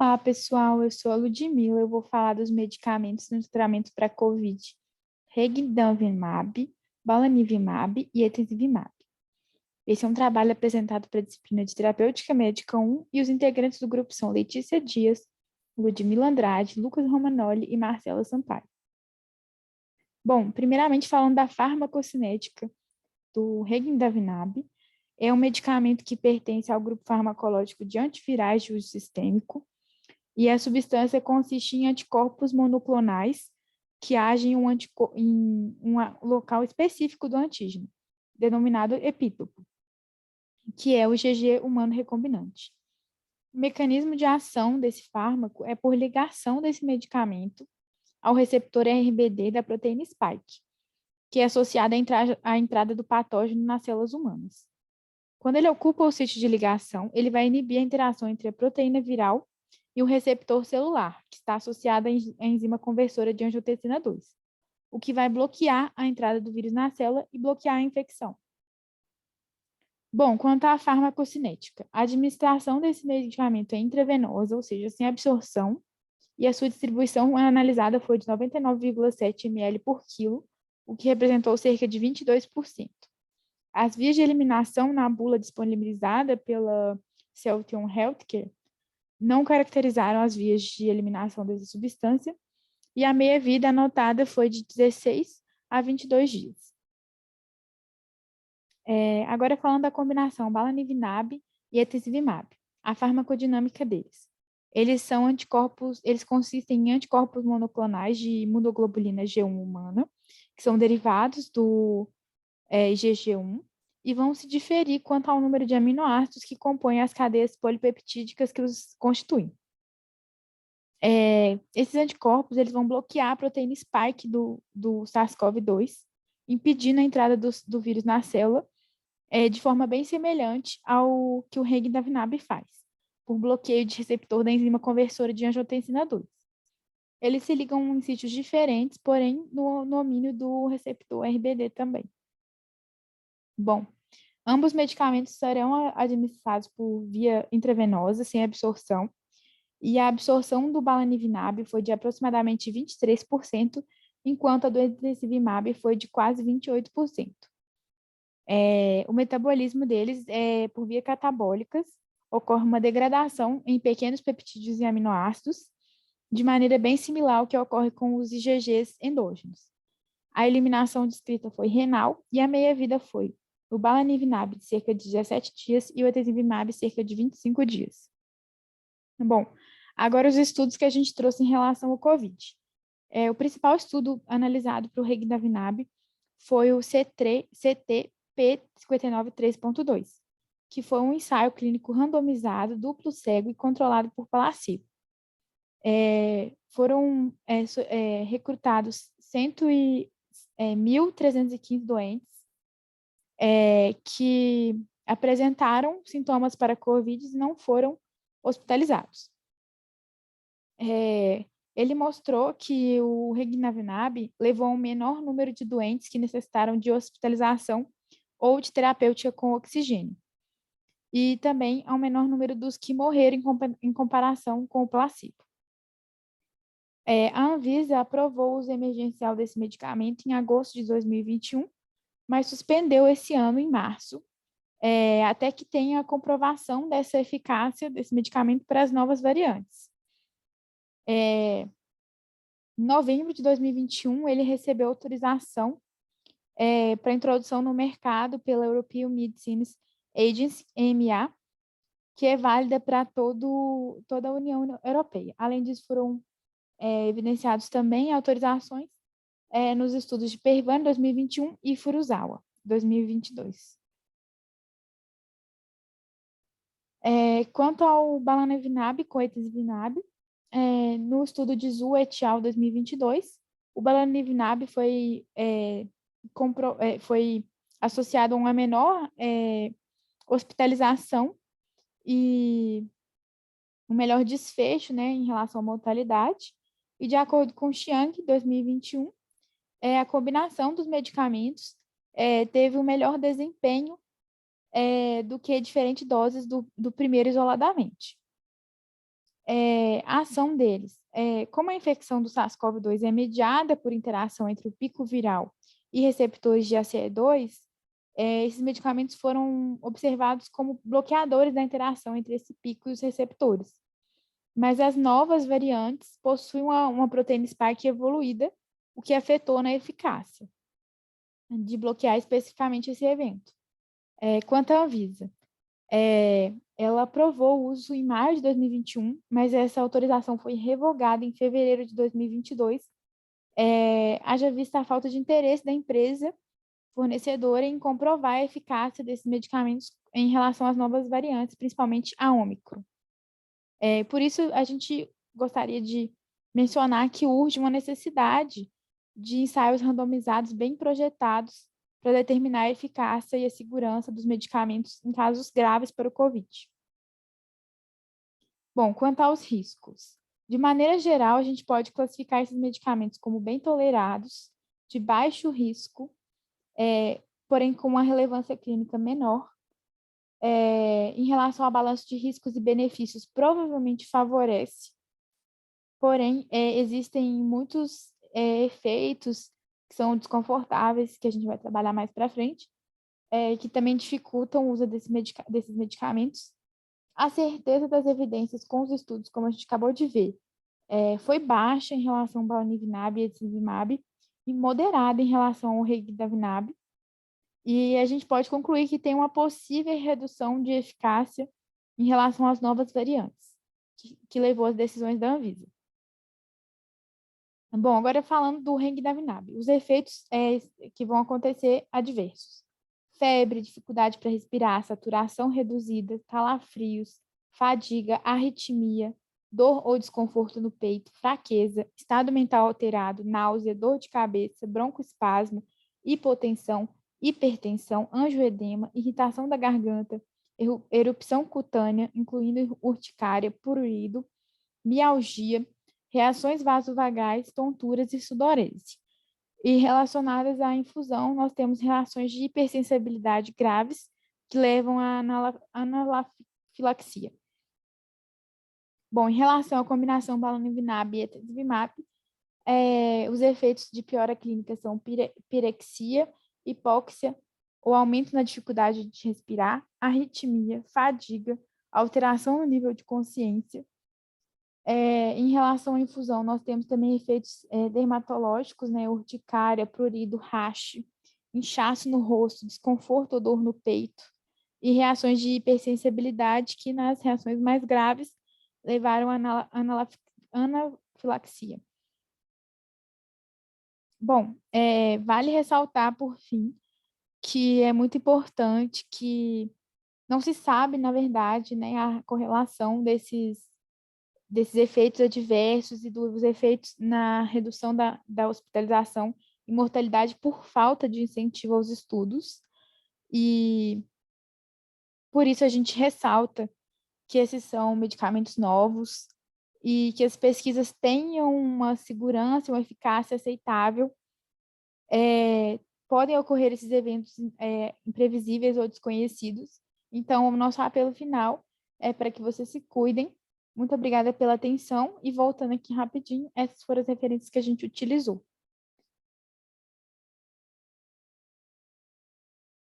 Olá, pessoal. Eu sou a Ludmila. Eu vou falar dos medicamentos no tratamento para COVID. Regidamumab, Bamlanivimab e Etesivimab. Esse é um trabalho apresentado para a disciplina de Terapêutica Médica 1 e os integrantes do grupo são Letícia Dias, Ludmila Andrade, Lucas Romanoli e Marcela Sampaio. Bom, primeiramente falando da farmacocinética do Regidamumab, é um medicamento que pertence ao grupo farmacológico de antivirais de uso sistêmico, e a substância consiste em anticorpos monoclonais que agem em um local específico do antígeno, denominado epítopo, que é o IgG humano recombinante. O mecanismo de ação desse fármaco é por ligação desse medicamento ao receptor RBD da proteína spike, que é associada à entrada do patógeno nas células humanas. Quando ele ocupa o sítio de ligação, ele vai inibir a interação entre a proteína viral e o receptor celular, que está associado à enzima conversora de angiotensina 2, o que vai bloquear a entrada do vírus na célula e bloquear a infecção. Bom, quanto à farmacocinética, a administração desse medicamento é intravenosa, ou seja, sem absorção, e a sua distribuição analisada foi de 99,7 ml por quilo, o que representou cerca de 22%. As vias de eliminação na bula disponibilizada pela Celtion Healthcare não caracterizaram as vias de eliminação dessa substância, e a meia-vida anotada foi de 16 a 22 dias. Agora falando da combinação Bamlanivimab e Etesivimab, a farmacodinâmica deles. Eles consistem em anticorpos monoclonais de imunoglobulina G1 humana, que são derivados do IgG1, e vão se diferir quanto ao número de aminoácidos que compõem as cadeias polipeptídicas que os constituem. Esses anticorpos eles vão bloquear a proteína spike do SARS-CoV-2, impedindo a entrada do vírus na célula, de forma bem semelhante ao que o Regidamumab faz, por bloqueio de receptor da enzima conversora de angiotensina 2. Eles se ligam em sítios diferentes, porém no domínio do receptor RBD também. Bom, ambos medicamentos serão administrados por via intravenosa, sem absorção, e a absorção do Bamlanivimab foi de aproximadamente 23%, enquanto a do Etesivimab foi de quase 28%. O metabolismo deles é por via catabólicas, ocorre uma degradação em pequenos peptídeos e aminoácidos, de maneira bem similar ao que ocorre com os IgGs endógenos. A eliminação descrita foi renal e a meia-vida foi o Bamlanivimab de cerca de 17 dias e o Etesivimab cerca de 25 dias. Bom, agora os estudos que a gente trouxe em relação ao COVID. O principal estudo analisado para o Regidamumab foi o CT-P59.3.2, que foi um ensaio clínico randomizado, duplo cego e controlado por placebo. Foram recrutados 1.315 doentes que apresentaram sintomas para COVID e não foram hospitalizados. Ele mostrou que o Regidamumab levou a um menor número de doentes que necessitaram de hospitalização ou de terapêutica com oxigênio, e também a um menor número dos que morreram em comparação com o placebo. A Anvisa aprovou o uso emergencial desse medicamento em agosto de 2021, mas suspendeu esse ano, em março, até que tenha a comprovação dessa eficácia desse medicamento para as novas variantes. Em novembro de 2021, ele recebeu autorização para introdução no mercado pela European Medicines Agency, EMA, que é válida para toda a União Europeia. Além disso, foram evidenciados também autorizações nos estudos de Pervan 2021 e Furusawa 2022. Quanto ao Bamlanivimab com Etesivimab, no estudo de Zhu et al. 2022, o Bamlanivimab foi associado a uma menor hospitalização e um melhor desfecho, né, em relação à mortalidade. E de acordo com Chiang, 2021, a combinação dos medicamentos teve um melhor desempenho do que diferentes doses do primeiro isoladamente. a ação deles. Como a infecção do SARS-CoV-2 é mediada por interação entre o pico viral e receptores de ACE2, esses medicamentos foram observados como bloqueadores da interação entre esse pico e os receptores. Mas as novas variantes possuem uma proteína spike evoluída, o que afetou na eficácia de bloquear especificamente esse evento. Quanto à Anvisa, ela aprovou o uso em maio de 2021, mas essa autorização foi revogada em fevereiro de 2022, haja vista a falta de interesse da empresa fornecedora em comprovar a eficácia desses medicamentos em relação às novas variantes, principalmente a Ômicron. Por isso, a gente gostaria de mencionar que urge uma necessidade de ensaios randomizados bem projetados para determinar a eficácia e a segurança dos medicamentos em casos graves para o COVID. Bom, quanto aos riscos. De maneira geral, a gente pode classificar esses medicamentos como bem tolerados, de baixo risco, porém com uma relevância clínica menor. Em relação ao balanço de riscos e benefícios, provavelmente favorece, porém, existem muitos efeitos que são desconfortáveis, que a gente vai trabalhar mais para frente, que também dificultam o uso desses medicamentos. A certeza das evidências com os estudos, como a gente acabou de ver, foi baixa em relação ao bamlanivimab e etesevimab e moderada em relação ao regidasvimab. E a gente pode concluir que tem uma possível redução de eficácia em relação às novas variantes, que levou às decisões da Anvisa. Bom, agora falando do regidasvimab, os efeitos que vão acontecer adversos. Febre, dificuldade para respirar, saturação reduzida, calafrios, fadiga, arritmia, dor ou desconforto no peito, fraqueza, estado mental alterado, náusea, dor de cabeça, broncoespasmo, hipotensão, hipertensão, angioedema, irritação da garganta, erupção cutânea, incluindo urticária, prurido, mialgia, reações vasovagais, tonturas e sudorese. E relacionadas à infusão, nós temos reações de hipersensibilidade graves que levam à anafilaxia. Bom, em relação à combinação bamlanivimab e etesevimab, os efeitos de piora clínica são pirexia, hipóxia, ou aumento na dificuldade de respirar, arritmia, fadiga, alteração no nível de consciência. Em relação à infusão, nós temos também efeitos dermatológicos, né, urticária, prurido, rache, inchaço no rosto, desconforto ou dor no peito, e reações de hipersensibilidade que, nas reações mais graves, levaram à anafilaxia. Bom, vale ressaltar, por fim, que é muito importante que não se sabe, na verdade, né, a correlação desses efeitos adversos e dos efeitos na redução da hospitalização e mortalidade por falta de incentivo aos estudos. E por isso a gente ressalta que esses são medicamentos novos e que as pesquisas tenham uma segurança, uma eficácia aceitável. Podem ocorrer esses eventos imprevisíveis ou desconhecidos. Então, o nosso apelo final é para que vocês se cuidem. Muito obrigada pela atenção e voltando aqui rapidinho, essas foram as referências que a gente utilizou.